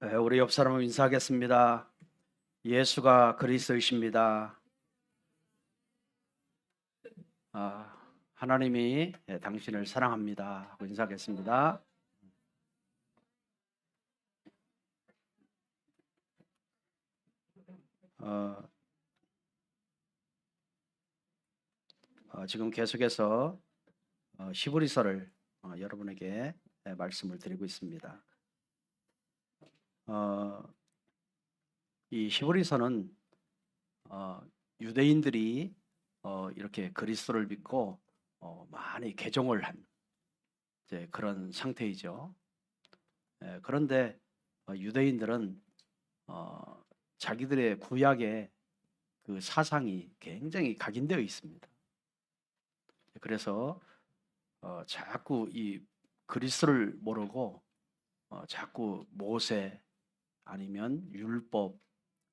우리 옆 사람을 인사하겠습니다. 예수가 그리스도이십니다. 하나님이 당신을 사랑합니다 하고 인사하겠습니다. 지금 계속해서 히브리서를 여러분에게 말씀을 드리고 있습니다. 이 히브리서는 유대인들이 이렇게 그리스도를 믿고 많이 개종을 한 이제 그런 상태이죠. 그런데 유대인들은 자기들의 구약의 그 사상이 굉장히 각인되어 있습니다. 그래서 자꾸 이 그리스도를 모르고 자꾸 모세 아니면 율법,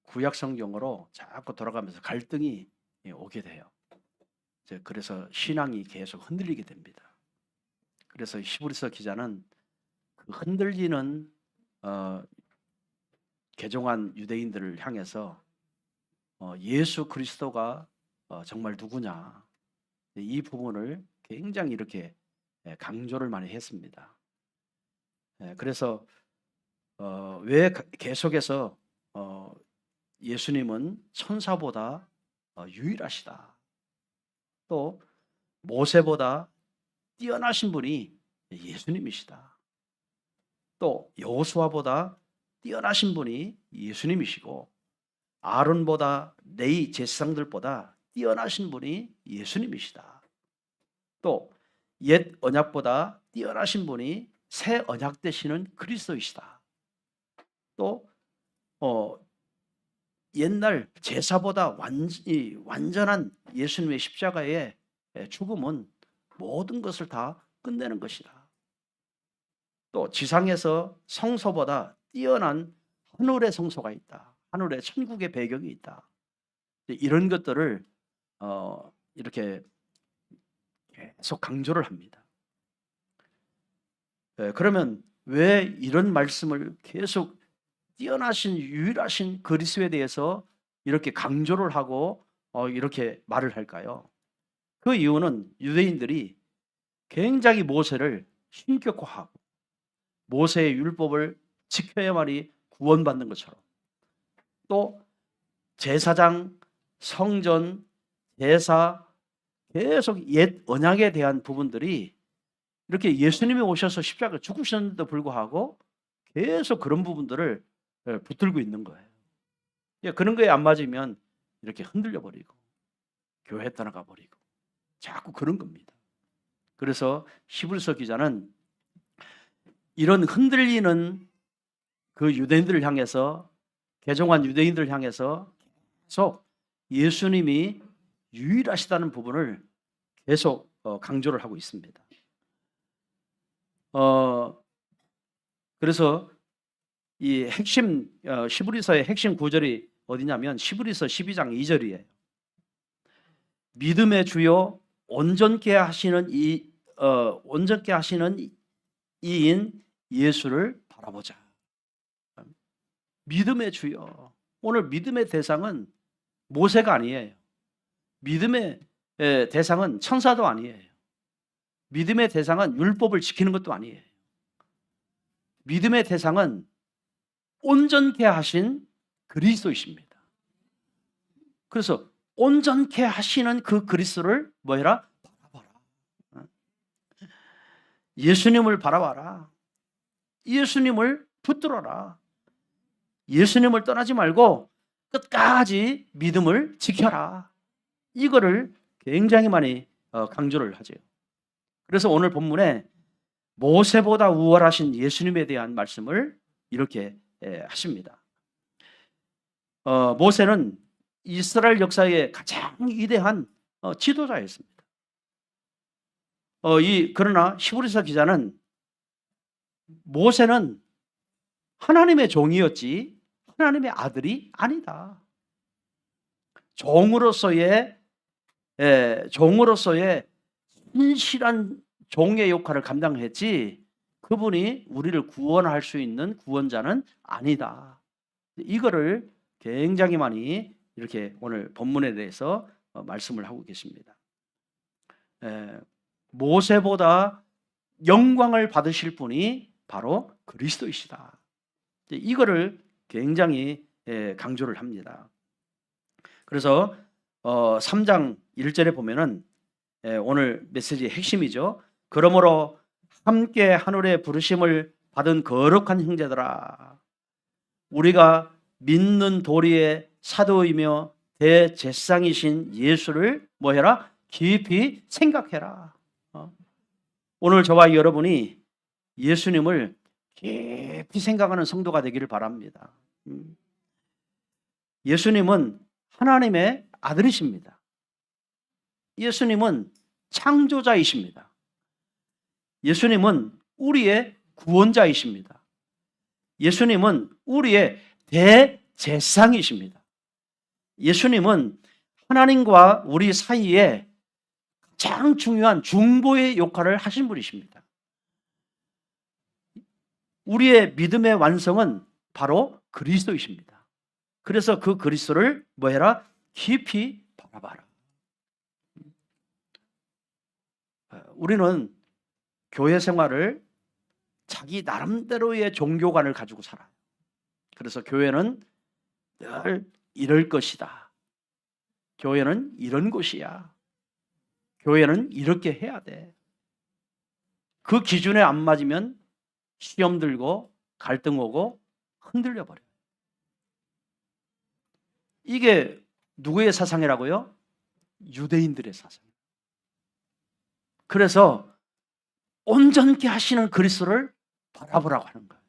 구약 성경으로 자꾸 돌아가면서 갈등이 오게 돼요. 그래서 신앙이 계속 흔들리게 됩니다. 그래서 히브리서 기자는 그 흔들리는 개종한 유대인들을 향해서 예수 그리스도가 정말 누구냐, 이 부분을 굉장히 이렇게 강조를 많이 했습니다. 그래서 왜 계속해서 예수님은 천사보다 유일하시다, 또 모세보다 뛰어나신 분이 예수님이시다, 또 여호수아보다 뛰어나신 분이 예수님이시고 아론보다 레위 제사장들보다 뛰어나신 분이 예수님이시다, 또 옛 언약보다 뛰어나신 분이 새 언약 되시는 그리스도이시다, 또 옛날 제사보다 완전한 예수님의 십자가의 죽음은 모든 것을 다 끝내는 것이다, 또 지상에서 성소보다 뛰어난 하늘의 성소가 있다, 하늘의 천국의 배경이 있다, 이런 것들을 이렇게 계속 강조를 합니다. 그러면 왜 이런 말씀을 계속 뛰어나신 유일하신 그리스도에 대해서 이렇게 강조를 하고 이렇게 말을 할까요? 그 이유는 유대인들이 굉장히 모세를 신격화하고 모세의 율법을 지켜야만이 구원받는 것처럼, 또 제사장, 성전, 제사, 계속 옛 언약에 대한 부분들이 이렇게 예수님이 오셔서 십자가 죽으셨는데도 불구하고 계속 그런 부분들을 붙들고 있는 거예요. 그런 거에 안 맞으면 이렇게 흔들려 버리고 교회 떠나가 버리고 자꾸 그런 겁니다. 그래서 히브리서 기자는 이런 흔들리는 그 유대인들을 향해서, 개종한 유대인들을 향해서 계속 예수님이 유일하시다는 부분을 계속 강조를 하고 있습니다. 그래서 이 핵심 히브리서의 핵심 구절이 어디냐면 히브리서 12장 2절이에요. 믿음의 주요 온전케 하시는 이인 예수를 바라보자. 믿음의 주요. 오늘 믿음의 대상은 모세가 아니에요. 믿음의 대상은 천사도 아니에요. 믿음의 대상은 율법을 지키는 것도 아니에요. 믿음의 대상은 온전케 하신 그리스도이십니다. 그래서 온전케 하시는 그 그리스도를 뭐해라? 바라봐라. 예수님을 바라봐라. 예수님을 붙들어라. 예수님을 떠나지 말고 끝까지 믿음을 지켜라. 이거를 굉장히 많이 강조를 하죠. 그래서 오늘 본문에 모세보다 우월하신 예수님에 대한 말씀을 이렇게 하십니다. 모세는 이스라엘 역사의 가장 위대한 지도자였습니다. 그러나 히브리서 기자는 모세는 하나님의 종이었지 하나님의 아들이 아니다. 종으로서의 신실한 종의 역할을 감당했지 그분이 우리를 구원할 수 있는 구원자는 아니다. 이거를 굉장히 많이 이렇게 오늘 본문에 대해서 말씀을 하고 계십니다. 모세보다 영광을 받으실 분이 바로 그리스도이시다. 이거를 굉장히 강조를 합니다. 그래서 3장 1절에 보면은 오늘 메시지의 핵심이죠. 그러므로 함께 하늘의 부르심을 받은 거룩한 형제들아, 우리가 믿는 도리의 사도이며 대제사장이신 예수를 뭐해라? 깊이 생각해라. 오늘 저와 여러분이 예수님을 깊이 생각하는 성도가 되기를 바랍니다. 예수님은 하나님의 아들이십니다. 예수님은 창조자이십니다. 예수님은 우리의 구원자이십니다. 예수님은 우리의 대제사장이십니다. 예수님은 하나님과 우리 사이에 가장 중요한 중보의 역할을 하신 분이십니다. 우리의 믿음의 완성은 바로 그리스도이십니다. 그래서 그 그리스도를 뭐해라? 깊이 바라봐라. 우리는 교회 생활을 자기 나름대로의 종교관을 가지고 살아요. 그래서 교회는 늘 이럴 것이다. 교회는 이런 곳이야. 교회는 이렇게 해야 돼. 그 기준에 안 맞으면 시험 들고 갈등 오고 흔들려 버려요. 이게 누구의 사상이라고요? 유대인들의 사상. 그래서 온전케 하시는 그리스도를 바라보라고 하는 거예요.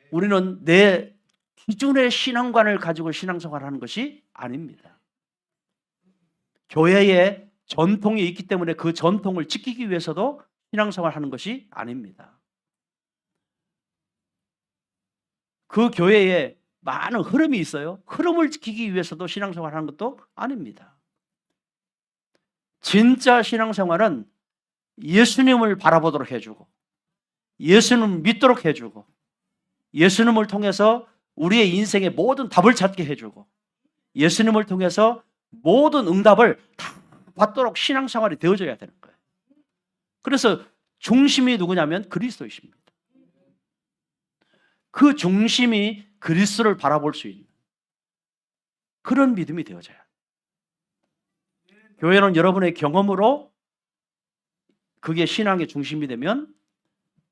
우리는 내 기존의 신앙관을 가지고 신앙생활을 하는 것이 아닙니다. 교회에 전통이 있기 때문에 그 전통을 지키기 위해서도 신앙생활을 하는 것이 아닙니다. 그 교회에 많은 흐름이 있어요. 흐름을 지키기 위해서도 신앙생활을 하는 것도 아닙니다. 진짜 신앙생활은 예수님을 바라보도록 해주고, 예수님을 믿도록 해주고, 예수님을 통해서 우리의 인생의 모든 답을 찾게 해주고, 예수님을 통해서 모든 응답을 다 받도록 신앙생활이 되어져야 되는 거예요. 그래서 중심이 누구냐면 그리스도이십니다. 그 중심이 그리스도를 바라볼 수 있는 그런 믿음이 되어져야 해요. 교회는 여러분의 경험으로 그게 신앙의 중심이 되면,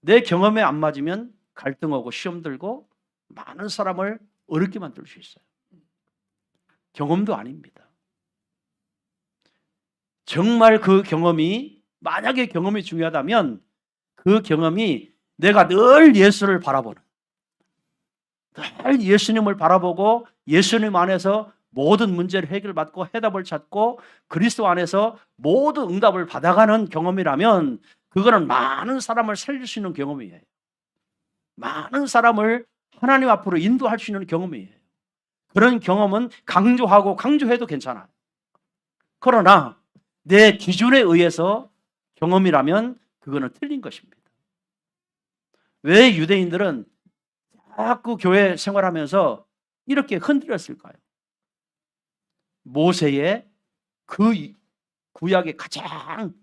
내 경험에 안 맞으면 갈등하고 시험 들고 많은 사람을 어렵게 만들 수 있어요. 경험도 아닙니다. 정말 그 경험이, 만약에 경험이 중요하다면 그 경험이 내가 늘 예수를 바라보는, 늘 예수님을 바라보고 예수님 안에서 모든 문제를 해결받고 해답을 찾고 그리스도 안에서 모든 응답을 받아가는 경험이라면 그거는 많은 사람을 살릴 수 있는 경험이에요. 많은 사람을 하나님 앞으로 인도할 수 있는 경험이에요. 그런 경험은 강조하고 강조해도 괜찮아요. 그러나 내 기준에 의해서 경험이라면 그거는 틀린 것입니다. 왜 유대인들은 자꾸 교회 생활하면서 이렇게 흔들렸을까요? 모세의 그 구약의 가장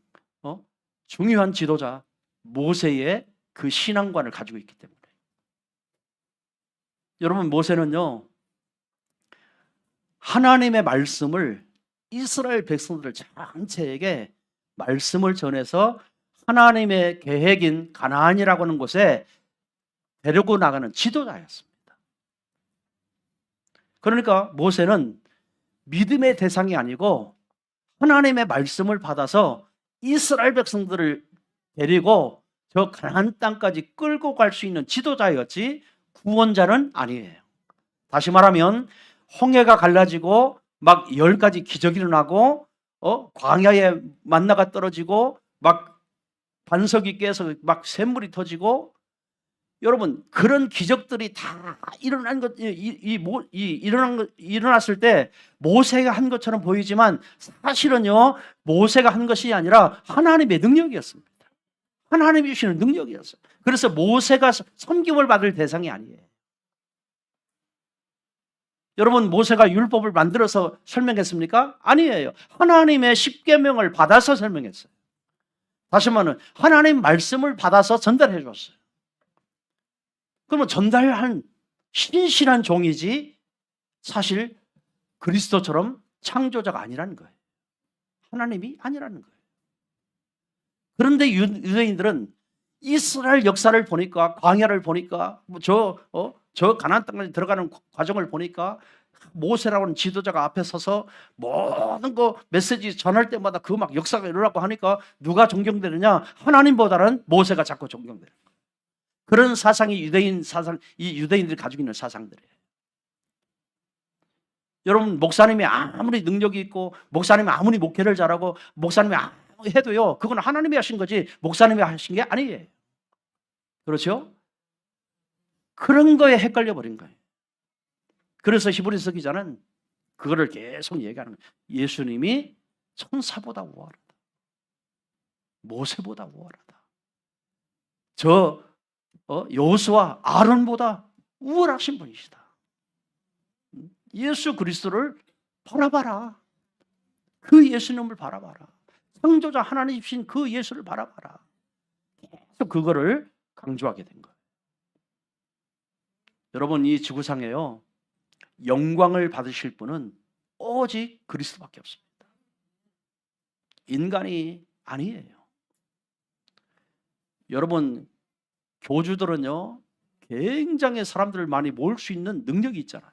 중요한 지도자 모세의 그 신앙관을 가지고 있기 때문에. 여러분, 모세는요, 하나님의 말씀을 이스라엘 백성들 전체에게 말씀을 전해서 하나님의 계획인 가나안이라고 하는 곳에 데리고 나가는 지도자였습니다. 그러니까 모세는 믿음의 대상이 아니고 하나님의 말씀을 받아서 이스라엘 백성들을 데리고 저 가나안 땅까지 끌고 갈 수 있는 지도자였지 구원자는 아니에요. 다시 말하면 홍해가 갈라지고 막 10가지 기적이 일어나고 광야에 만나가 떨어지고 막 반석이 깨서 막 샘물이 터지고, 여러분 그런 기적들이 다 일어났을 때 모세가 한 것처럼 보이지만 사실은요 모세가 한 것이 아니라 하나님의 능력이었습니다. 하나님이 주시는 능력이었어요. 그래서 모세가 섬김을 받을 대상이 아니에요. 여러분, 모세가 율법을 만들어서 설명했습니까? 아니에요. 하나님의 십계명을 받아서 설명했어요. 다시 말하면 하나님 말씀을 받아서 전달해 줬어요. 그러면 전달한 신실한 종이지 사실 그리스도처럼 창조자가 아니라는 거예요. 하나님이 아니라는 거예요. 그런데 유대인들은 이스라엘 역사를 보니까, 광야를 보니까, 저 가나안 땅에 들어가는 과정을 보니까 모세라는 지도자가 앞에 서서 모든 거 메시지 전할 때마다 그 막 역사가 일어나고 하니까 누가 존경되느냐? 하나님보다는 모세가 자꾸 존경되는 거예요. 그런 사상이 유대인 사상, 이 유대인들이 가지고 있는 사상들이에요. 여러분, 목사님이 아무리 능력이 있고, 목사님이 아무리 목회를 잘하고, 목사님이 해도요, 그건 하나님이 하신 거지 목사님이 하신 게 아니에요. 그렇죠? 그런 거에 헷갈려 버린 거예요. 그래서 히브리서 기자는 그거를 계속 얘기하는 거예요. 예수님이 천사보다 우월하다. 모세보다 우월하다. 여호수아 아론보다 우월하신 분이시다. 예수 그리스도를 바라봐라. 그 예수님을 바라봐라. 창조자 하나님이신 그 예수를 바라봐라. 계속 그거를 강조하게 된 거예요. 여러분, 이 지구상에요, 영광을 받으실 분은 오직 그리스도밖에 없습니다. 인간이 아니에요. 여러분, 교주들은요, 굉장히 사람들을 많이 모을 수 있는 능력이 있잖아요.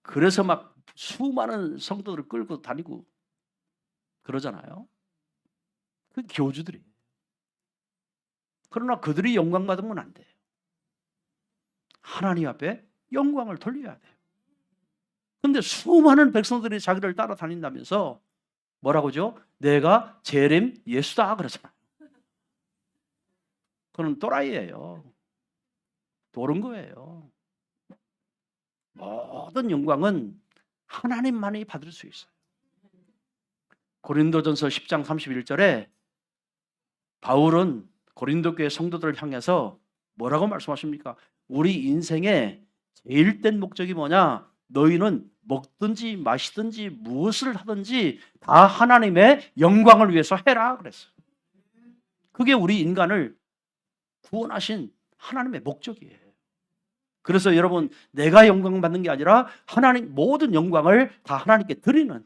그래서 막 수많은 성도들을 끌고 다니고 그러잖아요. 그 교주들이. 그러나 그들이 영광 받으면 안 돼요. 하나님 앞에 영광을 돌려야 돼요. 그런데 수많은 백성들이 자기를 따라다닌다면서 뭐라고죠? 내가 재림 예수다 그러잖아요. 그건 또라이예요. 도른 거예요. 모든 영광은 하나님만이 받을 수 있어요. 고린도전서 10장 31절에 바울은 고린도 교회 성도들을 향해서 뭐라고 말씀하십니까? 우리 인생의 제일 된 목적이 뭐냐? 너희는 먹든지 마시든지 무엇을 하든지 다 하나님의 영광을 위해서 해라 그랬어요. 그게 우리 인간을 구원하신 하나님의 목적이에요. 그래서 여러분, 내가 영광 받는 게 아니라 하나님 모든 영광을 다 하나님께 드리는,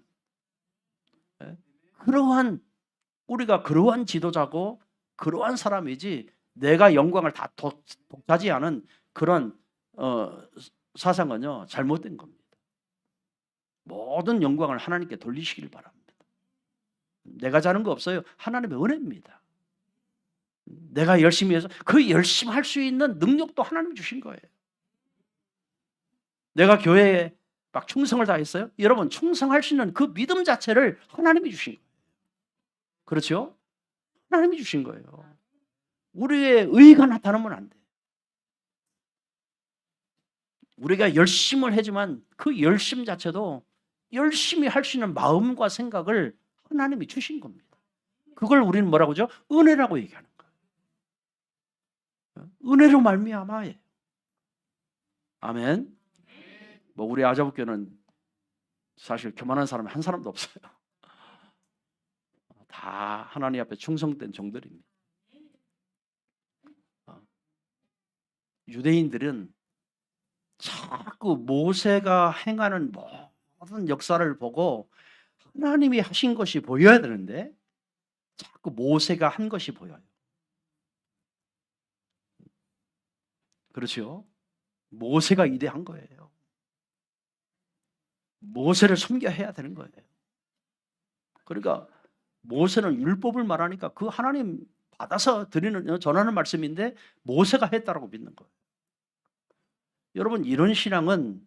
우리가 그러한 지도자고 그러한 사람이지, 내가 영광을 다 독차지하는 그런 사상은요, 잘못된 겁니다. 모든 영광을 하나님께 돌리시길 바랍니다. 내가 잘한 거 없어요. 하나님의 은혜입니다. 내가 열심히 해서 그 열심히 할 수 있는 능력도 하나님이 주신 거예요. 내가 교회에 막 충성을 다했어요? 여러분, 충성할 수 있는 그 믿음 자체를 하나님이 주신 거예요. 그렇죠? 하나님이 주신 거예요. 우리의 의가 나타나면 안 돼. 우리가 열심을 하지만 그 열심 자체도 열심히 할 수 있는 마음과 생각을 하나님이 주신 겁니다. 그걸 우리는 뭐라고 하죠? 은혜라고 얘기하는 거예요. 은혜로 말미암아예요. 아멘. 우리 아자부교는 사실 교만한 사람이 한 사람도 없어요. 다 하나님 앞에 충성된 종들입니다. 유대인들은 자꾸 모세가 행하는 모든 역사를 보고 하나님이 하신 것이 보여야 되는데 자꾸 모세가 한 것이 보여요. 그렇죠? 모세가 이대한 거예요. 모세를 섬겨해야 되는 거예요. 그러니까 모세는 율법을 말하니까 그 하나님 받아서 드리는, 전하는 말씀인데 모세가 했다라고 믿는 거예요. 여러분, 이런 신앙은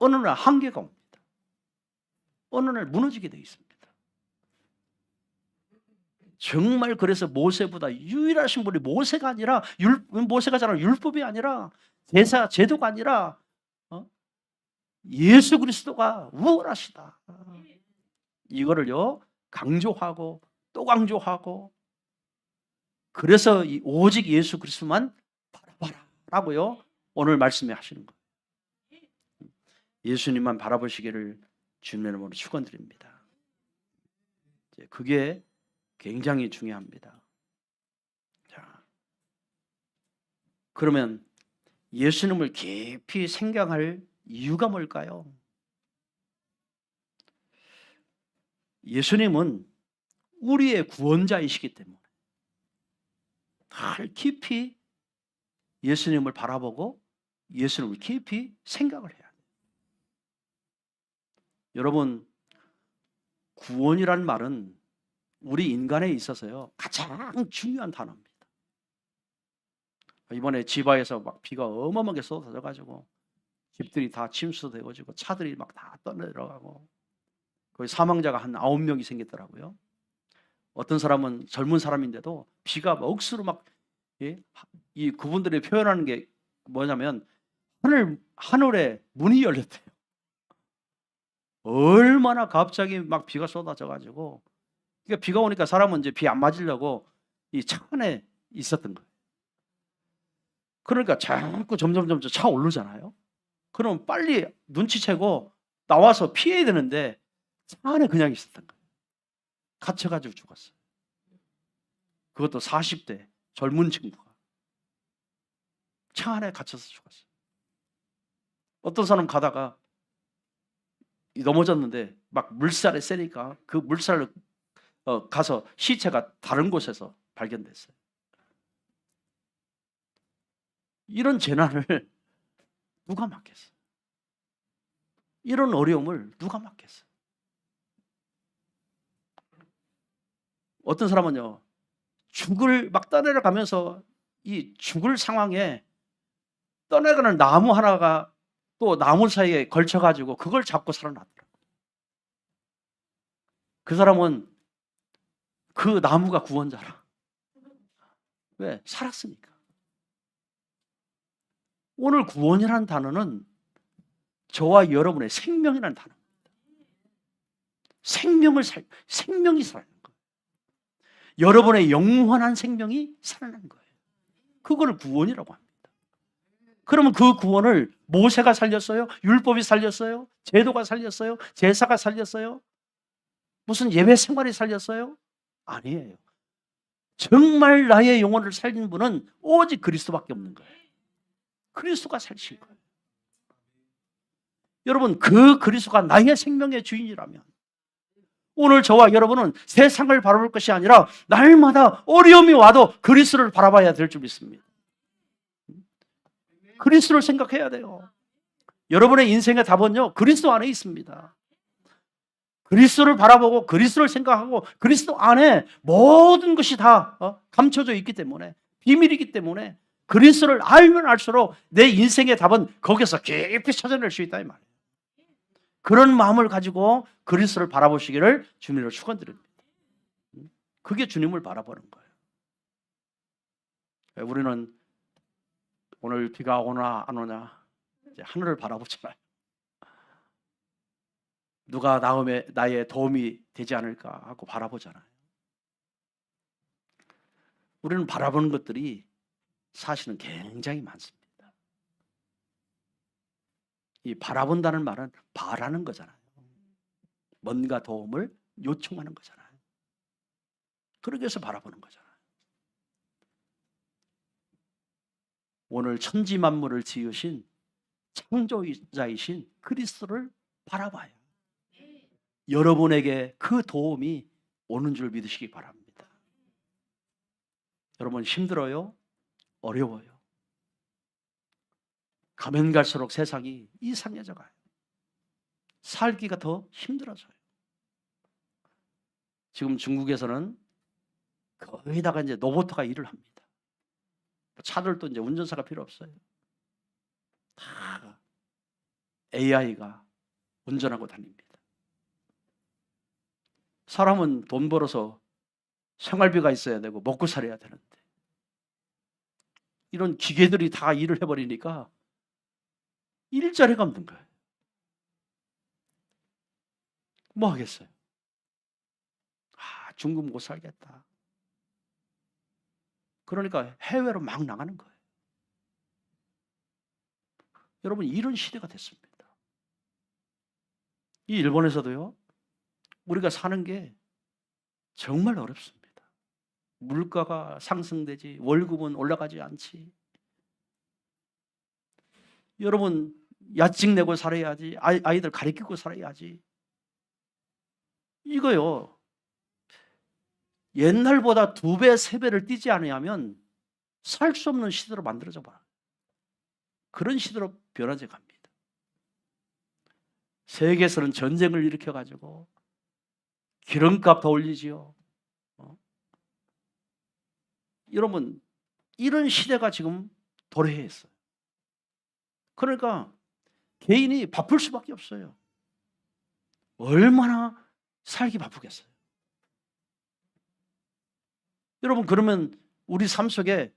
어느 날 한계가 옵니다. 어느 날 무너지게 되어 있습니다. 정말 그래서 모세보다 유일하신 분이 모세가 아니라, 모세가 잘하는 율법이 아니라, 제사, 제도가 아니라 예수 그리스도가 우월하시다. 이거를요, 강조하고 또 강조하고, 그래서 오직 예수 그리스도만 바라봐라라고요 오늘 말씀에 하시는 거예요. 예수님만 바라보시기를 주님의 이름으로 축원드립니다. 그게 굉장히 중요합니다. 자, 그러면 예수님을 깊이 생각할 이유가 뭘까요? 예수님은 우리의 구원자이시기 때문에 늘 깊이 예수님을 바라보고 예수님을 깊이 생각을 해야 돼요. 여러분, 구원이란 말은 우리 인간에 있어서요 가장 중요한 단어입니다. 이번에 지바에서 막 비가 어마어마하게 쏟아져가지고 집들이 다 침수되어지고 차들이 막 다 떠내려가고 거의 사망자가 한 9명이 생겼더라고요. 어떤 사람은 젊은 사람인데도 비가 억수로 막, 이 그분들이 표현하는 게 뭐냐면 하늘에 문이 열렸대요. 얼마나 갑자기 막 비가 쏟아져가지고, 그러니까 비가 오니까 사람은 이제 비 안 맞으려고 이 차 안에 있었던 거예요. 그러니까 자꾸 점점 차 오르잖아요. 그럼 빨리 눈치채고 나와서 피해야 되는데 차 안에 그냥 있었던 거예요. 갇혀가지고 죽었어요. 그것도 40대 젊은 친구가 차 안에 갇혀서 죽었어요. 어떤 사람 가다가 넘어졌는데 막 물살이 세니까 그 물살을 가서 시체가 다른 곳에서 발견됐어요. 이런 재난을 누가 막겠어요? 이런 어려움을 누가 막겠어요? 어떤 사람은요, 죽을 막 떠내려가면서 이 죽을 상황에 떠내가는 나무 하나가 또 나무 사이에 걸쳐가지고 그걸 잡고 살아났더라고요. 그 사람은 그 나무가 구원자라. 왜? 살았으니까. 오늘 구원이라는 단어는 저와 여러분의 생명이라는 단어입니다. 생명이 살아나는 거예요. 여러분의 영원한 생명이 살아나는 거예요. 그걸 구원이라고 합니다. 그러면 그 구원을 모세가 살렸어요? 율법이 살렸어요? 제도가 살렸어요? 제사가 살렸어요? 무슨 예배 생활이 살렸어요? 아니에요. 정말 나의 영혼을 살린 분은 오직 그리스도밖에 없는 거예요. 그리스도가 살리신 거예요. 여러분, 그 그리스도가 나의 생명의 주인이라면 오늘 저와 여러분은 세상을 바라볼 것이 아니라 날마다 어려움이 와도 그리스도를 바라봐야 될 줄 믿습니다. 그리스도를 생각해야 돼요. 여러분의 인생의 답은요, 그리스도 안에 있습니다. 그리스도를 바라보고 그리스도를 생각하고 그리스도 안에 모든 것이 다 감춰져 있기 때문에, 비밀이기 때문에 그리스도를 알면 알수록 내 인생의 답은 거기서 깊이 찾아낼 수 있다 이 말이에요. 그런 마음을 가지고 그리스도를 바라보시기를 주님으로 축원드립니다. 그게 주님을 바라보는 거예요. 우리는 오늘 비가 오나 안 오냐 이제 하늘을 바라보잖아요. 누가 나의 도움이 되지 않을까 하고 바라보잖아요. 우리는 바라보는 것들이 사실은 굉장히 많습니다. 이 바라본다는 말은 바라는 거잖아요. 뭔가 도움을 요청하는 거잖아요. 그러기 위해서 바라보는 거잖아요. 오늘 천지 만물을 지으신 창조자이신 그리스도를 바라봐요. 여러분에게 그 도움이 오는 줄 믿으시기 바랍니다. 여러분 힘들어요? 어려워요? 가면 갈수록 세상이 이상해져 가요. 살기가 더 힘들어져요. 지금 중국에서는 거의 다가 이제 로봇가 일을 합니다. 차들도 이제 운전사가 필요 없어요. 다 AI가 운전하고 다닙니다. 사람은 돈 벌어서 생활비가 있어야 되고 먹고 살아야 되는데 이런 기계들이 다 일을 해버리니까 일자리가 없는 거예요. 뭐 하겠어요? 중국 못 살겠다. 그러니까 해외로 막 나가는 거예요. 여러분, 이런 시대가 됐습니다. 이 일본에서도요, 우리가 사는 게 정말 어렵습니다. 물가가 상승되지, 월급은 올라가지 않지. 여러분, 야직 내고 살아야지, 아이들 가르치고 살아야지. 이거요, 옛날보다 2배, 3배를 뛰지 않으면 살 수 없는 시대로 만들어져 봐. 그런 시대로 변화져 갑니다. 세계에서는 전쟁을 일으켜가지고 기름값 더 올리지요. 여러분, 이런 시대가 지금 도래했어요. 그러니까 개인이 바쁠 수밖에 없어요. 얼마나 살기 바쁘겠어요. 여러분, 그러면 우리 삶 속에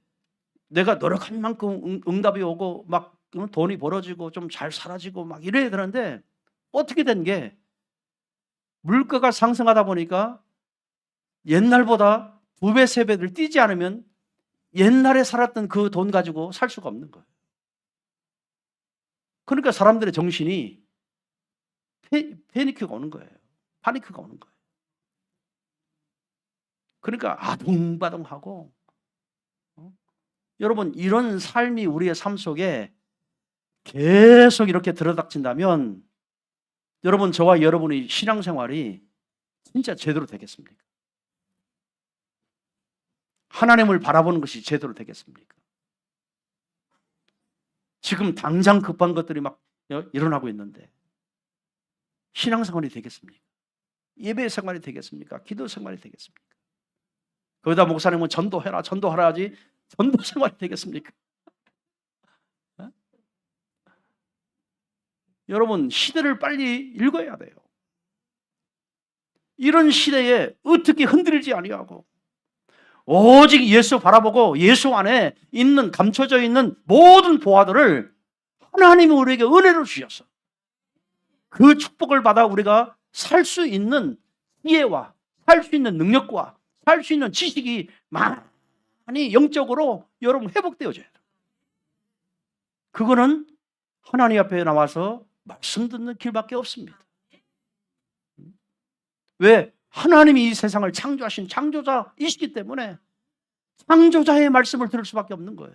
내가 노력한 만큼 응답이 오고 막 돈이 벌어지고 좀 잘 살아지고 막 이래야 되는데, 어떻게 된 게 물가가 상승하다 보니까 옛날보다 2배, 3배를 뛰지 않으면 옛날에 살았던 그 돈 가지고 살 수가 없는 거예요. 그러니까 사람들의 정신이 패니크가 오는 거예요. 파니크가 오는 거예요. 그러니까 아둥바둥하고, 여러분, 이런 삶이 우리의 삶 속에 계속 이렇게 들어닥친다면 여러분, 저와 여러분의 신앙생활이 진짜 제대로 되겠습니까? 하나님을 바라보는 것이 제대로 되겠습니까? 지금 당장 급한 것들이 막 일어나고 있는데 신앙생활이 되겠습니까? 예배 생활이 되겠습니까? 기도 생활이 되겠습니까? 거기다 목사님은 전도해라, 전도하라 하지 전도 생활이 되겠습니까? 여러분, 시대를 빨리 읽어야 돼요. 이런 시대에 어떻게 흔들리지 아니하고 오직 예수 바라보고 예수 안에 있는, 감춰져 있는 모든 보화들을 하나님이 우리에게 은혜로 주셔서 그 축복을 받아 우리가 살 수 있는 지혜와 살 수 있는 능력과 살 수 있는 지식이 많이 영적으로 여러분 회복되어져야 돼요. 그거는 하나님 앞에 나와서 말씀 듣는 길밖에 없습니다. 왜? 하나님이 이 세상을 창조하신 창조자이시기 때문에 창조자의 말씀을 들을 수밖에 없는 거예요.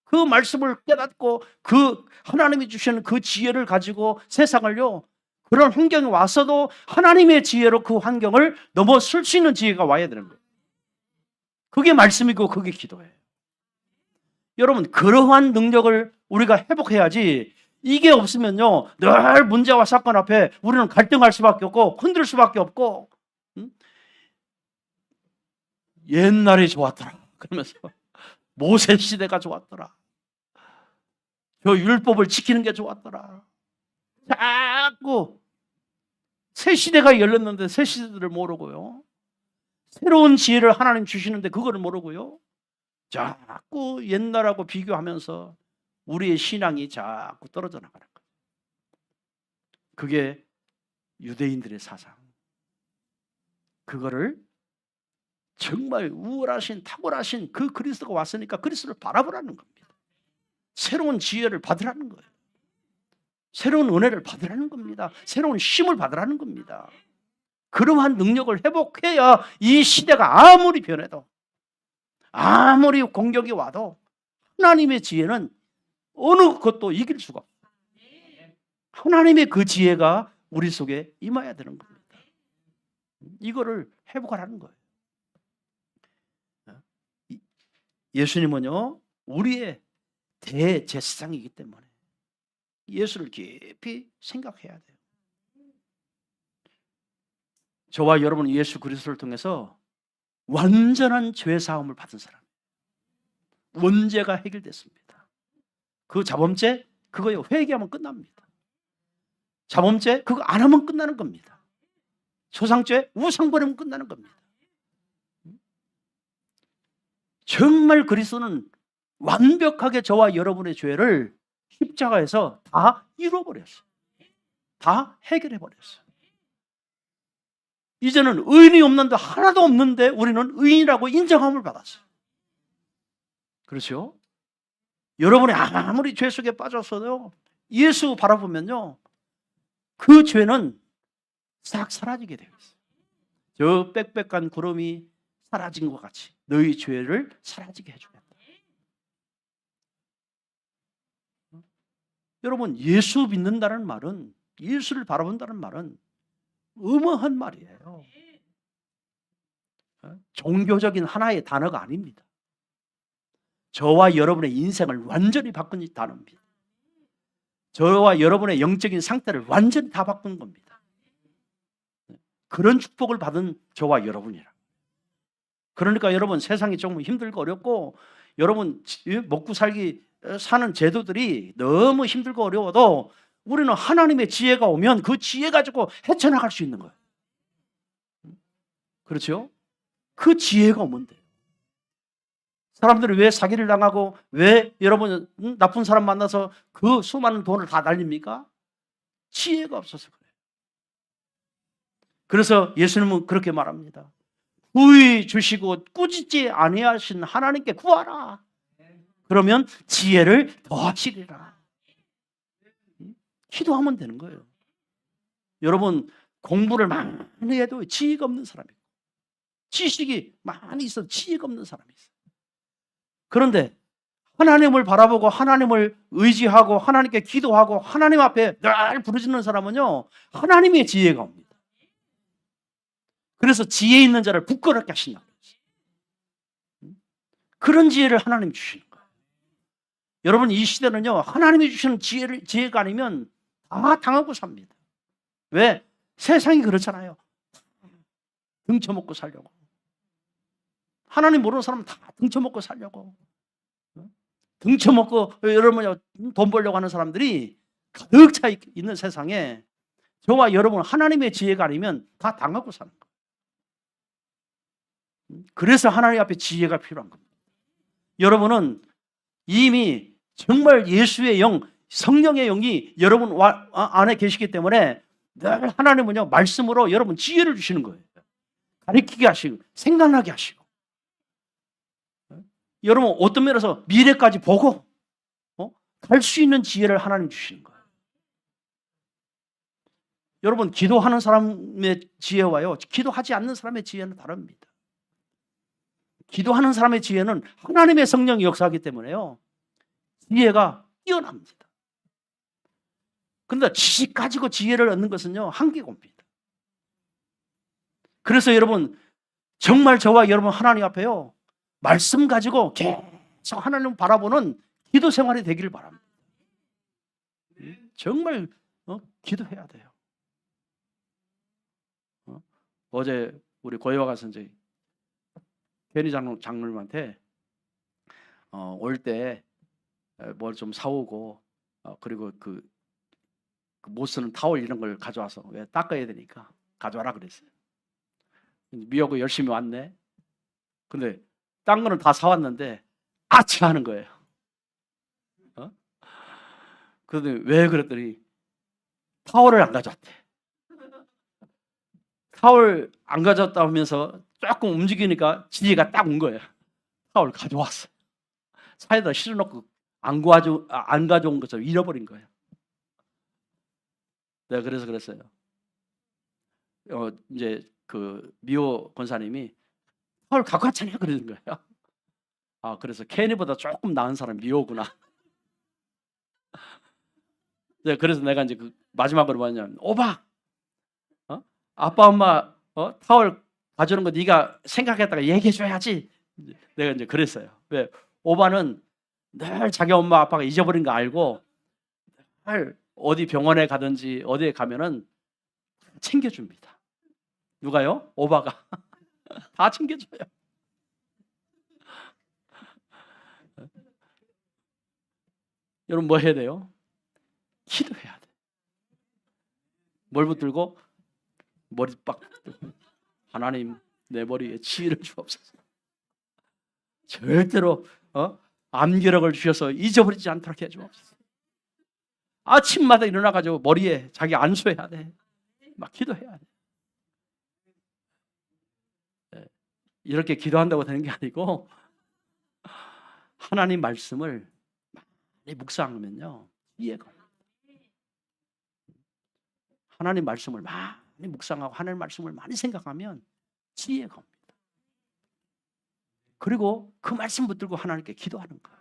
그 말씀을 깨닫고 그 하나님이 주시는 그 지혜를 가지고 세상을요, 그런 환경이 와서도 하나님의 지혜로 그 환경을 넘어설 수 있는 지혜가 와야 되는 거예요. 그게 말씀이고 그게 기도예요. 여러분, 그러한 능력을 우리가 회복해야지, 이게 없으면요 늘 문제와 사건 앞에 우리는 갈등할 수밖에 없고 흔들 수밖에 없고, 옛날이 좋았더라 그러면서 모세 시대가 좋았더라, 저 율법을 지키는 게 좋았더라, 자꾸 새 시대가 열렸는데 새 시대를 모르고요, 새로운 지혜를 하나님 주시는데 그거를 모르고요, 자꾸 옛날하고 비교하면서 우리의 신앙이 자꾸 떨어져 나가는 거예요. 그게 유대인들의 사상. 그거를 정말 우월하신 탁월하신 그 그리스도가 왔으니까 그리스도를 바라보라는 겁니다. 새로운 지혜를 받으라는 거예요. 새로운 은혜를 받으라는 겁니다. 새로운 힘을 받으라는 겁니다. 그러한 능력을 회복해야 이 시대가 아무리 변해도, 아무리 공격이 와도 하나님의 지혜는 어느 것도 이길 수가 없어요. 하나님의 그 지혜가 우리 속에 임해야 되는 겁니다. 이거를 회복하라는 거예요. 예수님은요 우리의 대제사장이기 때문에 예수를 깊이 생각해야 돼요. 저와 여러분은 예수 그리스도를 통해서 완전한 죄사함을 받은 사람, 원죄가 해결됐습니다. 그 자범죄 그거에 회개하면 끝납니다. 자범죄 그거 안 하면 끝나는 겁니다. 소상죄 우상 버리면 끝나는 겁니다. 정말 그리스도는 완벽하게 저와 여러분의 죄를 십자가에서 다 이루어버렸어요. 다 해결해버렸어요. 이제는 의인이 없는데 하나도 없는데 우리는 의인이라고 인정함을 받았어요. 그렇죠? 여러분이 아무리 죄 속에 빠졌어도 예수 바라보면요, 그 죄는 싹 사라지게 되어 있어요. 저 빽빽한 구름이 사라진 것 같이 너희 죄를 사라지게 해주겠다. 여러분, 예수 믿는다는 말은, 예수를 바라본다는 말은 어마어마한 말이에요. 종교적인 하나의 단어가 아닙니다. 저와 여러분의 인생을 완전히 바꾼 단어입니다. 저와 여러분의 영적인 상태를 완전히 다 바꾼 겁니다. 그런 축복을 받은 저와 여러분이라. 그러니까 여러분, 세상이 조금 힘들고 어렵고 여러분 먹고 살기 사는 제도들이 너무 힘들고 어려워도 우리는 하나님의 지혜가 오면 그 지혜 가지고 헤쳐나갈 수 있는 거예요. 그렇죠? 그 지혜가 오면 돼요. 사람들이 왜 사기를 당하고 왜 여러분 나쁜 사람 만나서 그 수많은 돈을 다 날립니까? 지혜가 없어서 그래요. 그래서 예수님은 그렇게 말합니다. 구히 주시고 꾸짖지 아니하신 하나님께 구하라. 그러면 지혜를 더하시리라. 기도하면 되는 거예요. 여러분, 공부를 많이 해도 지혜가 없는 사람이 있고 지식이 많이 있어도 지혜가 없는 사람이 있어요. 그런데 하나님을 바라보고 하나님을 의지하고 하나님께 기도하고 하나님 앞에 늘 부르짖는 사람은요, 하나님의 지혜가 옵니다. 그래서 지혜 있는 자를 부끄럽게 하신다고 했어요. 그런 지혜를 하나님 주시는 거예요. 여러분, 이 시대는요, 하나님이 주시는 지혜가 아니면 다 당하고 삽니다. 왜? 세상이 그렇잖아요. 등쳐먹고 살려고. 하나님 모르는 사람은 다 등쳐먹고 살려고. 등쳐먹고 여러분 돈 벌려고 하는 사람들이 가득 차 있는 세상에 저와 여러분 하나님의 지혜가 아니면 다 당하고 사는 거예요. 그래서 하나님 앞에 지혜가 필요한 겁니다. 여러분은 이미 정말 예수의 영, 성령의 영이 여러분 안에 계시기 때문에 늘 하나님은요, 말씀으로 여러분 지혜를 주시는 거예요. 가르치게 하시고 생각나게 하시고. 여러분 어떤 면에서 미래까지 보고 갈 수 있는 지혜를 하나님 주시는 거예요. 여러분, 기도하는 사람의 지혜와요, 기도하지 않는 사람의 지혜는 다릅니다. 기도하는 사람의 지혜는 하나님의 성령이 역사하기 때문에요, 지혜가 뛰어납니다. 그런데 지식 가지고 지혜를 얻는 것은요, 한계가 옵니다. 그래서 여러분, 정말 저와 여러분 하나님 앞에요, 말씀 가지고 계속 하나님을 바라보는 기도 생활이 되기를 바랍니다. 정말 기도해야 돼요. 어제 우리 고해와 가서 이제 괜히 장로님한테 올 때 뭘 좀 사오고 그리고 그 못 쓰는 타월 이런 걸 가져와서 왜 닦아야 되니까 가져와라 그랬어요. 미역을 열심히 왔네. 근데 딴 거는 다 사왔는데 아차 하는 거예요. 그런데 왜 그랬더니 타월을 안 가져왔대. 타월 안 가져왔다 하면서 조금 움직이니까 지혜가 딱 온 거예요. 타월 가져왔어. 차에다 실어놓고 안 가져온 것처럼 잃어버린 거예요. 내가 그래서 그랬어요. 이제 그 미호 권사님이 타월 갖고 왔잖아요. 그러는 거예요. 그래서 케니보다 조금 나은 사람 미호구나. 그래서 내가 이제 그 마지막으로 뭐냐면, 오바, 아빠 엄마 타월 가져오는 거 네가 생각했다가 얘기해줘야지. 내가 이제 그랬어요. 왜? 오바는 늘 자기 엄마 아빠가 잊어버린 거 알고 늘 어디 병원에 가든지 어디에 가면은 챙겨줍니다. 누가요? 오바가 다 챙겨줘요. 여러분 뭐 해야 돼요? 기도해야 돼. 뭘 붙들고? 머리 빡 붙들고, 하나님 내 머리에 지혜를 주옵소서. 절대로 암기력을 주셔서 잊어버리지 않도록 해주옵소서. 아침마다 일어나가지고 머리에 자기 안수해야 돼. 막 기도해야 돼. 이렇게 기도한다고 되는 게 아니고 하나님 말씀을 많이 묵상하면요 지혜가 옵니다. 하나님 말씀을 많이 묵상하고 하나님 말씀을 많이 생각하면 지혜가 옵니다. 그리고 그 말씀 붙들고 하나님께 기도하는 거예요.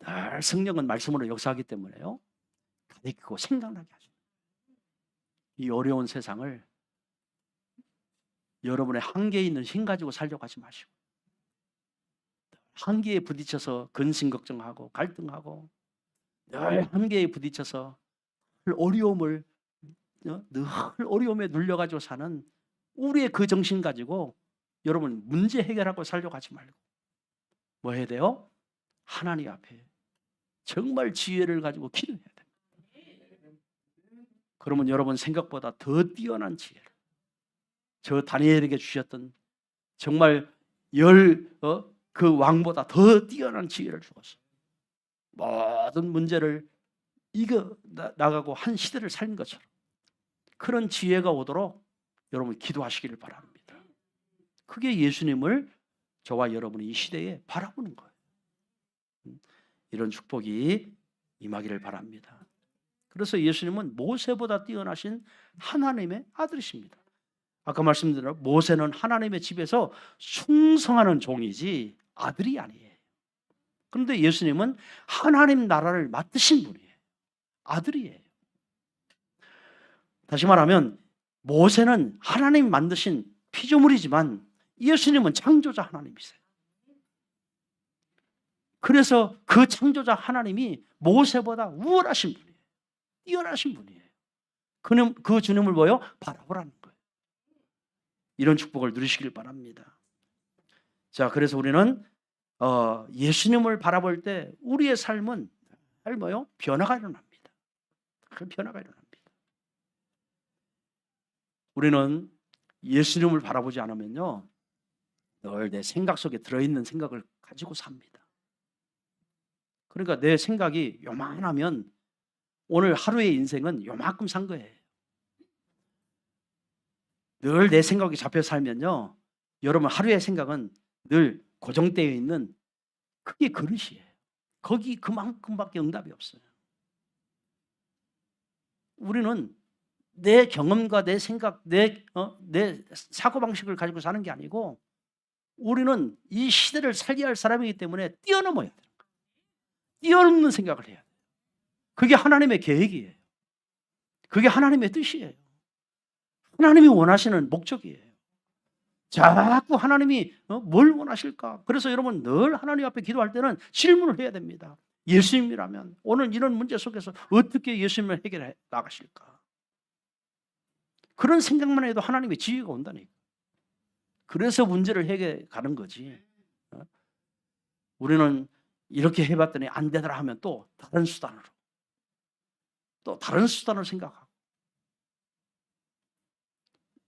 늘 성령은 말씀으로 역사하기 때문에요 가리키고 생각나게 하십니다. 이 어려운 세상을 여러분의 한계에 있는 힘 가지고 살려고 하지 마시고 한계에 부딪혀서 근심 걱정하고 갈등하고 늘 한계에 부딪혀서 어려움을 늘 어려움에 눌려가지고 사는 우리의 그 정신 가지고 여러분 문제 해결하고 살려고 하지 말고 뭐 해야 돼요? 하나님 앞에 정말 지혜를 가지고 기도해야 돼요. 그러면 여러분 생각보다 더 뛰어난 지혜를 저 다니엘에게 주셨던 정말 그 왕보다 더 뛰어난 지혜를 주었어요. 모든 문제를 이겨 나가고 한 시대를 살린 것처럼 그런 지혜가 오도록 여러분 기도하시기를 바랍니다. 그게 예수님을 저와 여러분이 이 시대에 바라보는 거예요. 이런 축복이 임하기를 바랍니다. 그래서 예수님은 모세보다 뛰어나신 하나님의 아들이십니다. 아까 말씀드린 모세는 하나님의 집에서 충성하는 종이지 아들이 아니에요. 그런데 예수님은 하나님 나라를 맡으신 분이에요. 아들이에요. 다시 말하면 모세는 하나님 만드신 피조물이지만 예수님은 창조자 하나님이세요. 그래서 그 창조자 하나님이 모세보다 우월하신 분이에요. 뛰어나신 분이에요. 그 주님을 보여 바라보라는 거예요. 이런 축복을 누리시길 바랍니다. 자, 그래서 우리는 예수님을 바라볼 때 우리의 삶은 뭐요? 변화가 일어납니다. 변화가 일어납니다. 우리는 예수님을 바라보지 않으면요 늘 내 생각 속에 들어있는 생각을 가지고 삽니다. 그러니까 내 생각이 요만하면 오늘 하루의 인생은 요만큼 산 거예요. 늘 내 생각이 잡혀 살면요 여러분 하루의 생각은 늘 고정되어 있는 그게 그릇이에요. 거기 그만큼밖에 응답이 없어요. 우리는 내 경험과 내 생각, 내 사고방식을 가지고 사는 게 아니고 우리는 이 시대를 살게 할 사람이기 때문에 뛰어넘어야 돼요. 뛰어넘는 생각을 해야 돼요. 그게 하나님의 계획이에요. 그게 하나님의 뜻이에요. 하나님이 원하시는 목적이에요. 자꾸 하나님이 뭘 원하실까? 그래서 여러분 늘 하나님 앞에 기도할 때는 질문을 해야 됩니다. 예수님이라면 오늘 이런 문제 속에서 어떻게 예수님을 해결해 나가실까? 그런 생각만 해도 하나님의 지혜가 온다니까. 그래서 문제를 해결해 가는 거지. 우리는 이렇게 해봤더니 안 되더라 하면 또 다른 수단으로 생각하고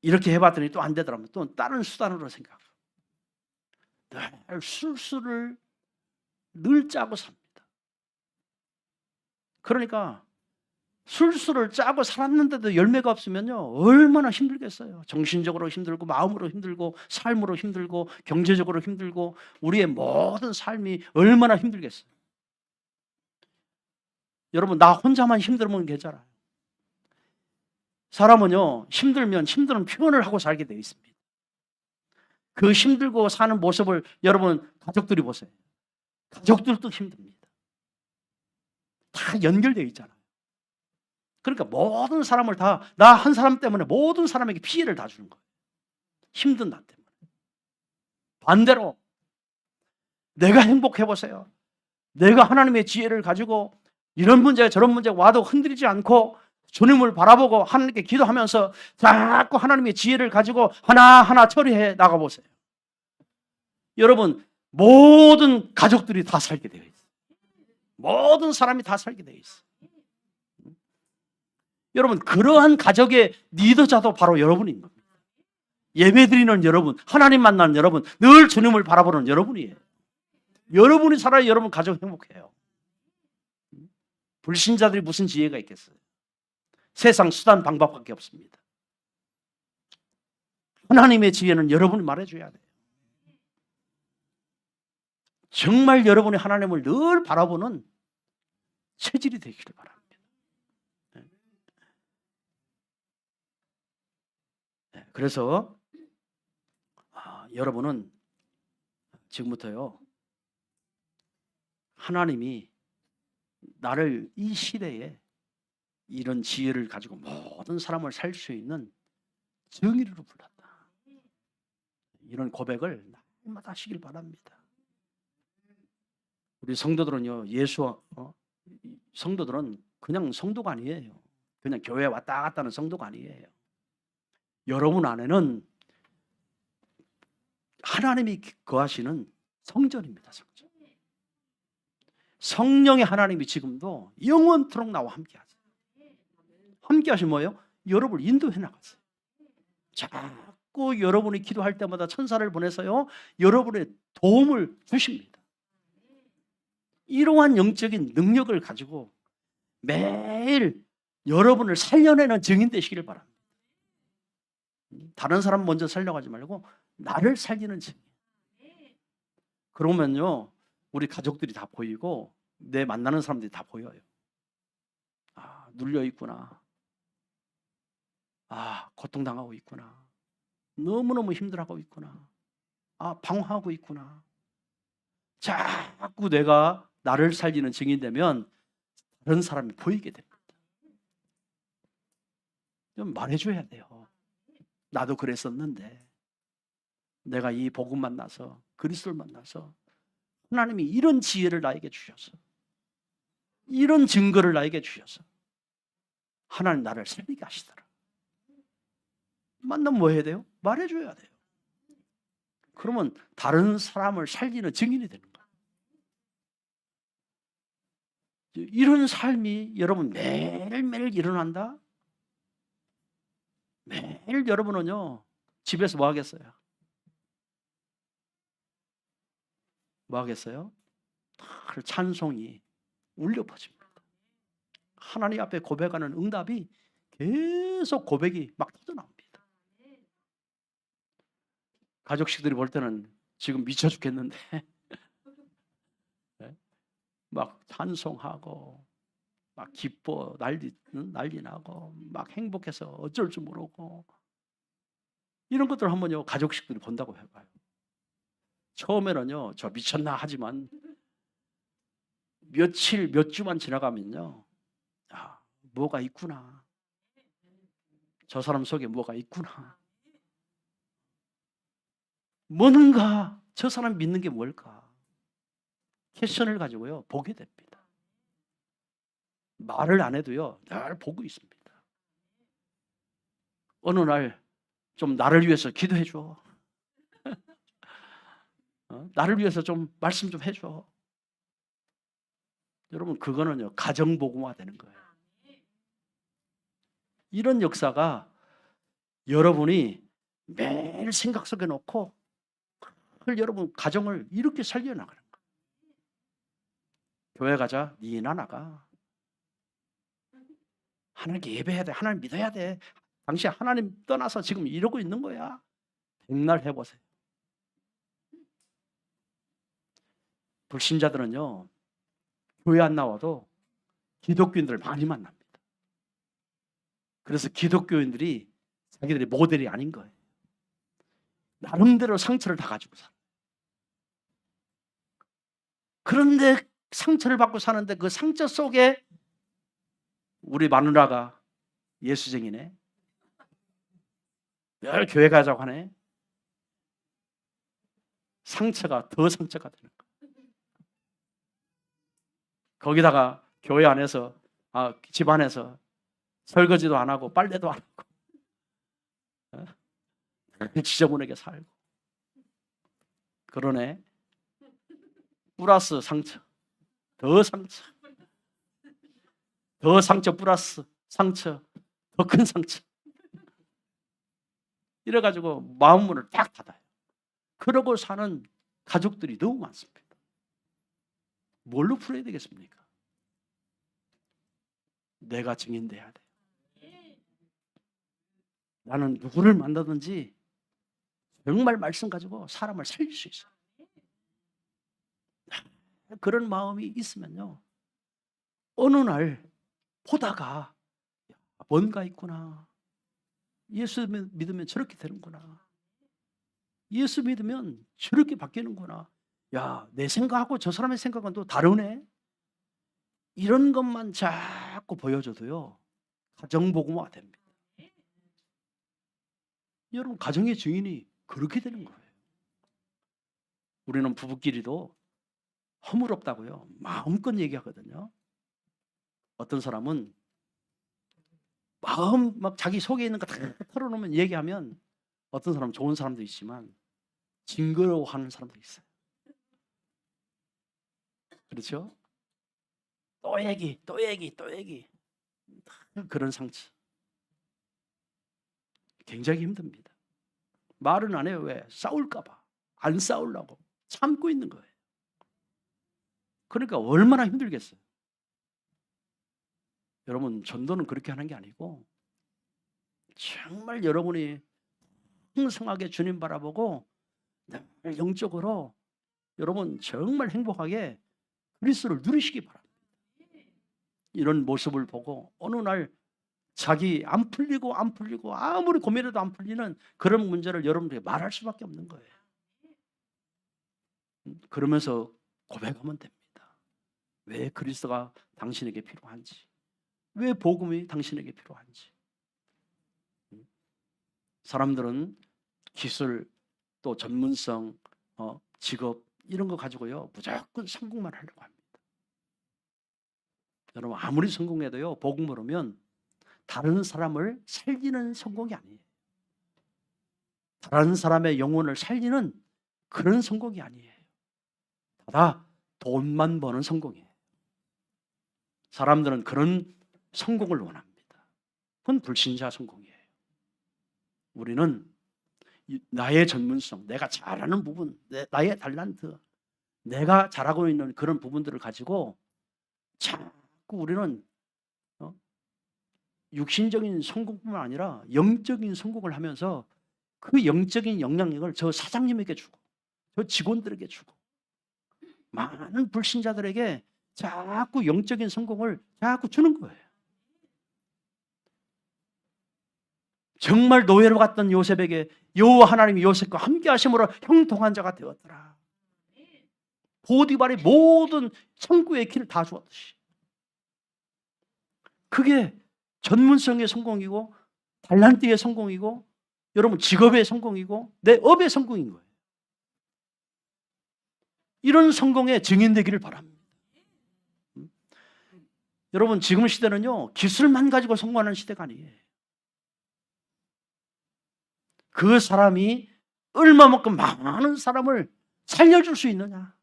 이렇게 해봤더니 또 안 되더라 하면 또 다른 수단으로 생각하고 늘 술수를 늘 짜고 삽니다. 그러니까 술수를 짜고 살았는데도 열매가 없으면요 얼마나 힘들겠어요. 정신적으로 힘들고 마음으로 힘들고 삶으로 힘들고 경제적으로 힘들고 우리의 모든 삶이 얼마나 힘들겠어요. 여러분 나 혼자만 힘들면 괜찮아요. 사람은요 힘들면 힘든 표현을 하고 살게 되어 있습니다. 그 힘들고 사는 모습을 여러분 가족들이 보세요. 가족들도 힘듭니다. 다 연결되어 있잖아요. 그러니까 모든 사람을 다 나 한 사람 때문에 모든 사람에게 피해를 다 주는 거예요. 힘든 나 때문에. 반대로 내가 행복해 보세요. 내가 하나님의 지혜를 가지고 이런 문제 저런 문제가 와도 흔들리지 않고 주님을 바라보고 하나님께 기도하면서 자꾸 하나님의 지혜를 가지고 하나하나 처리해 나가보세요. 여러분 모든 가족들이 다 살게 되어 있어요. 모든 사람이 다 살게 되어 있어요. 여러분 그러한 가족의 리더자도 바로 여러분인 겁니다. 예배드리는 여러분, 하나님 만나는 여러분, 늘 주님을 바라보는 여러분이에요. 여러분이 살아야 여러분 가족 행복해요. 불신자들이 무슨 지혜가 있겠어요? 세상 수단 방법밖에 없습니다. 하나님의 지혜는 여러분이 말해줘야 돼요. 정말 여러분이 하나님을 늘 바라보는 체질이 되기를 바랍니다. 그래서 여러분은 지금부터요, 하나님이 나를 이 시대에 이런 지혜를 가지고 모든 사람을 살 수 있는 정의로 불렀다, 이런 고백을 날마다 하시길 바랍니다. 우리 성도들은요, 성도들은 그냥 성도가 아니에요. 그냥 교회 왔다 갔다 하는 성도가 아니에요. 여러분 안에는 하나님이 거하시는 성전입니다. 성전. 성령의 하나님이 지금도 영원토록 나와 함께하세요. 함께하시면 뭐예요? 여러분을 인도해 나가세요. 자꾸 여러분이 기도할 때마다 천사를 보내서요, 여러분의 도움을 주십니다. 이러한 영적인 능력을 가지고 매일 여러분을 살려내는 증인 되시기를 바랍니다. 다른 사람 먼저 살려가지 말고 나를 살리는 증인. 그러면요, 우리 가족들이 다 보이고 내 만나는 사람들이 다 보여요. 아, 눌려 있구나. 아, 고통당하고 있구나. 너무너무 힘들어하고 있구나. 아, 방황하고 있구나. 자꾸 내가 나를 살리는 증인 되면 다른 사람이 보이게 됩니다. 좀 말해줘야 돼요. 나도 그랬었는데 내가 이 복음 만나서, 그리스도를 만나서 하나님이 이런 지혜를 나에게 주셔서, 이런 증거를 나에게 주셔서 하나님 나를 살리게 하시더라. 만나면 뭐 해야 돼요? 말해줘야 돼요. 그러면 다른 사람을 살리는 증인이 되는 거예요. 이런 삶이 여러분 매일매일 일어난다? 매일 여러분은요, 집에서 뭐 하겠어요? 뭐 하겠어요? 그 찬송이 울려 퍼집니다. 하나님 앞에 고백하는 응답이 계속 고백이 막 터져나옵니다. 가족식들이 볼 때는 지금 미쳐 죽겠는데 막 찬송하고 막 기뻐 난리 나고 막 행복해서 어쩔 줄 모르고, 이런 것들 한번요 가족식들이 본다고 해봐요. 처음에는요 저 미쳤나 하지만 며칠 몇 주만 지나가면요, 아, 뭐가 있구나, 저 사람 속에 뭐가 있구나, 뭔가 저 사람 믿는 게 뭘까, 캐션을 가지고요 보게 됩니다. 말을 안 해도요 늘 보고 있습니다. 어느 날 좀 나를 위해서 기도해 줘. 나를 위해서 좀 말씀 좀 해줘. 여러분, 그거는요 가정복음화 되는 거예요. 이런 역사가 여러분이 매일 생각 속에 놓고 여러분 가정을 이렇게 살려나가는 거예요. 교회 가자, 니나 나가. 하나님께 예배해야 돼. 하나님 믿어야 돼. 당신 하나님 떠나서 지금 이러고 있는 거야. 백날 해보세요. 불신자들은요 교회 안 나와도 기독교인들을 많이 만납니다. 그래서 기독교인들이 자기들의 모델이 아닌 거예요. 나름대로 상처를 다 가지고 살아요. 그런데 상처를 받고 사는데 그 상처 속에 우리 마누라가 예수쟁이네, 늘 교회 가자고 하네. 상처가 더 상처가 되는 거예요. 거기다가 교회 안에서 집 안에서 설거지도 안 하고 빨래도 안 하고 지저분하게 살고, 그러네. 플러스 상처, 더 상처, 더 상처 플러스 상처, 더 큰 상처. 이래가지고 마음문을 딱 닫아요. 그러고 사는 가족들이 너무 많습니다. 뭘로 풀어야 되겠습니까? 내가 증인돼야 돼요. 나는 누구를 만나든지 정말 말씀 가지고 사람을 살릴 수 있어요. 그런 마음이 있으면요, 어느 날 보다가 뭔가 있구나. 예수 믿으면 저렇게 되는구나. 예수 믿으면 저렇게 바뀌는구나. 야, 내 생각하고 저 사람의 생각은 또 다르네. 이런 것만 자꾸 보여줘도요, 가정복음화 됩니다. 여러분, 가정의 주인이 그렇게 되는 거예요. 우리는 부부끼리도 허물없다고요, 마음껏 얘기하거든요. 어떤 사람은 마음 막 자기 속에 있는 거 다 털어놓으면 얘기하면, 어떤 사람은 좋은 사람도 있지만 징그러워하는 사람도 있어요. 그렇죠? 또 얘기, 또 얘기, 또 얘기. 그런 상처 굉장히 힘듭니다. 말은 안 해요. 왜? 싸울까 봐. 안 싸우려고 참고 있는 거예요. 그러니까 얼마나 힘들겠어요. 여러분, 전도는 그렇게 하는 게 아니고, 정말 여러분이 풍성하게 주님 바라보고 영적으로 여러분 정말 행복하게 그리스도를 누리시기 바랍니다. 이런 모습을 보고 어느 날 자기 안 풀리고 아무리 고민해도 안 풀리는 그런 문제를 여러분들에게 말할 수밖에 없는 거예요. 그러면서 고백하면 됩니다. 왜 그리스도가 당신에게 필요한지, 왜 복음이 당신에게 필요한지. 사람들은 기술, 또 전문성, 직업 이런 거 가지고요, 무조건 성공만 하려고 합니다. 여러분, 아무리 성공해도요, 복음 모르면 다른 사람을 살리는 성공이 아니에요. 다른 사람의 영혼을 살리는 그런 성공이 아니에요. 다 돈만 버는 성공이에요. 사람들은 그런 성공을 원합니다. 그건 불신자 성공이에요. 우리는 나의 전문성, 내가 잘하는 부분, 나의 달란트, 내가 잘하고 있는 그런 부분들을 가지고 자꾸 우리는 육신적인 성공뿐만 아니라 영적인 성공을 하면서 그 영적인 영향력을 저 사장님에게 주고 저 직원들에게 주고 많은 불신자들에게 자꾸 영적인 성공을 자꾸 주는 거예요. 정말 노예로 갔던 요셉에게 여호와 하나님이 요셉과 함께 하심으로 형통한 자가 되었더라. 보디발이 모든 성구의 길을 다 주었듯이. 그게 전문성의 성공이고 달란트의 성공이고 여러분 직업의 성공이고 내 업의 성공인 거예요. 이런 성공의 증인되기를 바랍니다. 여러분, 지금 시대는요, 기술만 가지고 성공하는 시대가 아니에요. 그 사람이 얼마만큼 많은 사람을 살려줄 수 있느냐,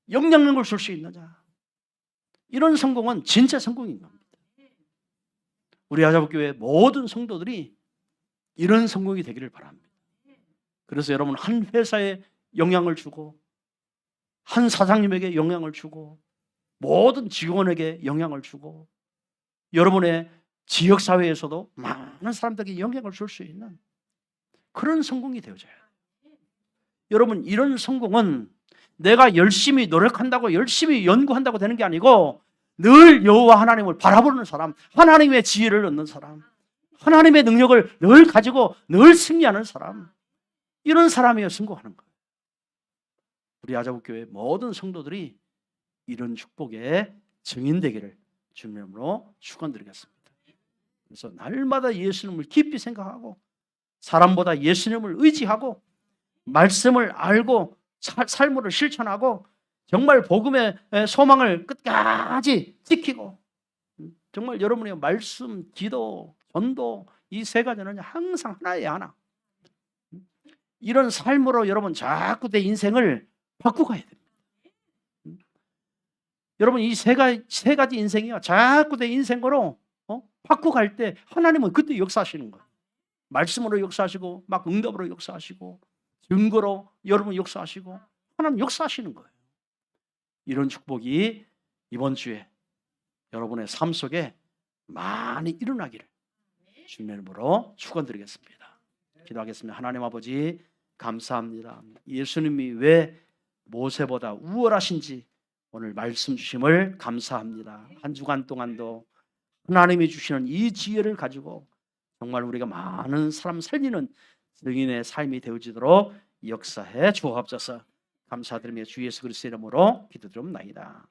영향력을 줄 수 있느냐, 이런 성공은 진짜 성공인 겁니다. 우리 아자부교회 모든 성도들이 이런 성공이 되기를 바랍니다. 그래서 여러분, 한 회사에 영향을 주고 한 사장님에게 영향을 주고 모든 직원에게 영향을 주고 여러분의 지역사회에서도 많은 사람들에게 영향을 줄 수 있는 그런 성공이 되어져야 돼요. 여러분, 이런 성공은 내가 열심히 노력한다고 열심히 연구한다고 되는 게 아니고 늘 여호와 하나님을 바라보는 사람, 하나님의 지혜를 얻는 사람, 하나님의 능력을 늘 가지고 늘 승리하는 사람, 이런 사람이여 성공하는 거예요. 우리 아자부교회 모든 성도들이 이런 축복의 증인되기를 주님으로 축원드리겠습니다. 그래서 날마다 예수님을 깊이 생각하고 사람보다 예수님을 의지하고 말씀을 알고 삶으로 실천하고 정말 복음의 소망을 끝까지 지키고 정말 여러분의 말씀, 기도, 전도 이 세 가지는 항상 하나에 하나. 이런 삶으로 여러분 자꾸 내 인생을 바꾸어야 됩니다. 여러분, 이 세 가지 인생이요, 자꾸 내 인생으로 바꾸어갈 때 하나님은 그때 역사하시는 거예요. 말씀으로 역사하시고 막 응답으로 역사하시고 증거로 여러분 역사하시고 하나님 역사하시는 거예요. 이런 축복이 이번 주에 여러분의 삶 속에 많이 일어나기를 주님의 이름으로 축원드리겠습니다. 기도하겠습니다. 하나님 아버지 감사합니다. 예수님이 왜 모세보다 우월하신지 오늘 말씀 주심을 감사합니다. 한 주간 동안도 하나님이 주시는 이 지혜를 가지고 정말 우리가 많은 사람 살리는 증인의 삶이 되어지도록 역사해 주옵소서. 감사드리며 주 예수 그리스도의 이름으로 기도드립니다.